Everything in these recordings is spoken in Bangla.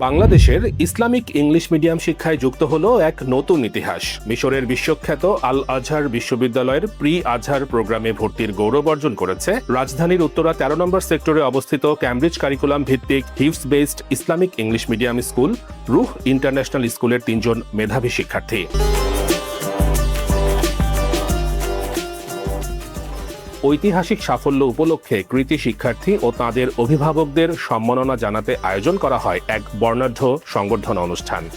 বাংলাদেশের ইসলামিক ইংলিশ মিডিয়াম শিক্ষায় যুক্ত হলো এক নতুন ইতিহাস। মিশরের বিশ্বখ্যাত আল আজহার বিশ্ববিদ্যালয়ের প্রি আজহার প্রোগ্রামে ভর্তির গৌরব অর্জন করেছে রাজধানীর উত্তরা ১৩ নম্বর সেক্টরে অবস্থিত ক্যামব্রিজ কারিকুলাম ভিত্তিক হিফজ based Islamic English medium school Ruh international স্কুলের ৩ জন মেধাবী শিক্ষার্থী। ঐতিহাসিক সাফল্য উপলক্ষে কৃতী শিক্ষার্থী ও তাদের অভিভাবকদের সম্মাননা জানাতে আয়োজন করা হয় এক বর্ণাঢ্য সংবর্ধনা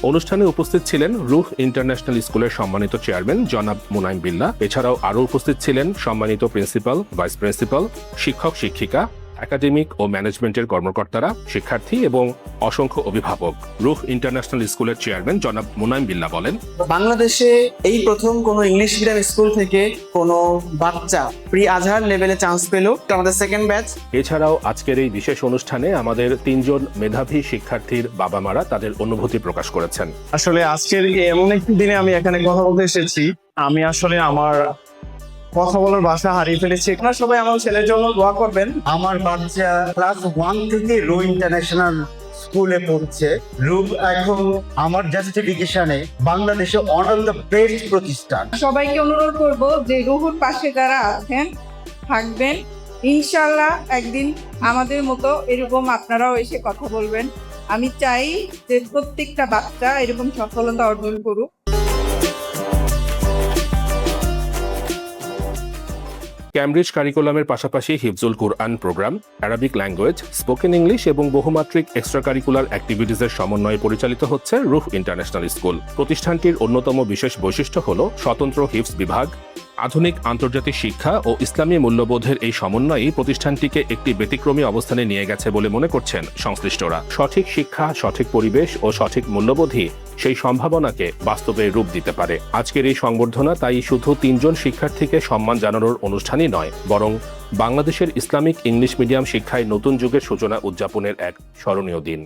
অনুষ্ঠানে উপস্থিত ছিলেন রুহ ইন্টারন্যাশনাল স্কুলের সম্মানিত চেয়ারম্যান জনাব মুনাইম বিল্লাহ। এছাড়াও আরও উপস্থিত ছিলেন সম্মানিত প্রিন্সিপাল, ভাইস প্রিন্সিপাল, শিক্ষক শিক্ষিকা, একাডেমিক ও ম্যানেজমেন্টের কর্মকর্তারা, শিক্ষার্থী এবং অসংখ্য অভিভাবক। রুহ ইন্টারন্যাশনাল স্কুলের চেয়ারম্যান জনাব মুনাইম বিল্লাহ বলেন, বাংলাদেশে এই প্রথম কোনো ইংলিশ মিডিয়াম স্কুল থেকে কোনো বাচ্চা প্রি আজহার লেভেলে চান্স পেল। আমাদের সেকেন্ড ব্যাচ। এছাড়াও আজকের এই বিশেষ অনুষ্ঠানে আমাদের ৩ জন মেধাবী শিক্ষার্থীর বাবা মারা তাদের অনুভূতি প্রকাশ করেছেন। আসলে আজকের এমন একটি দিনে আমি এখানে কথা বলতে এসেছি, আমি আসলে আমার কথা বলার ভাষা হারিয়ে ফেলেছি। আপনারা সবাই আমার ছেলের জন্য দোয়া করবেন। আমার বাচ্চা ক্লাস 1 থেকে রু ইন্টারন্যাশনাল স্কুলে পড়ছে। রু এখন আমার জাস্টিফিকেশনে বাংলাদেশে ওয়ান অফ দ্য বেস্ট প্রতিষ্ঠান। সবাইকে অনুরোধ করব যে রুহুর পাশে যারা আছেন থাকবেন, ইনশাআল্লাহ একদিন আমাদের মতো এরকম আপনারাও এসে কথা বলবেন। আমি চাই যে প্রত্যেকটা বাচ্চা এরকম সফলতা অর্জন করুক। ক্যামব্রিজ কারিকুলামের পাশাপাশি হিফজুল কুরআন programme, Arabic language, spoken English এবং বহুমাত্রিক এক্সট্রা কারিকুলার অ্যাক্টিভিটিজের সমন্বয়ে পরিচালিত হচ্ছে রুহ ইন্টারন্যাশনাল স্কুল। প্রতিষ্ঠানটির অন্যতম বিশেষ বৈশিষ্ট্য হল স্বতন্ত্র হিফজ বিভাগ। আধুনিক আন্তর্জাতিক শিক্ষা ও ইসলামী মূল্যবোধের এই সমন্বয়ই প্রতিষ্ঠানটিকে একটি ব্যতিক্রমী অবস্থানে নিয়ে গেছে বলে মনে করছেন সংশ্লিষ্টরা। সঠিক শিক্ষা, সঠিক পরিবেশ ও সঠিক মূল্যবোধই সেই সম্ভাবনাকে বাস্তবে রূপ দিতে পারে। আজকের এই সংবর্ধনা তাই শুধু ৩ জন শিক্ষার্থীকে সম্মান জানানোর অনুষ্ঠানই নয়, বরং বাংলাদেশের ইসলামিক ইংলিশ মিডিয়াম শিক্ষায় নতুন যুগের সূচনা উদযাপনের এক স্মরণীয় দিন।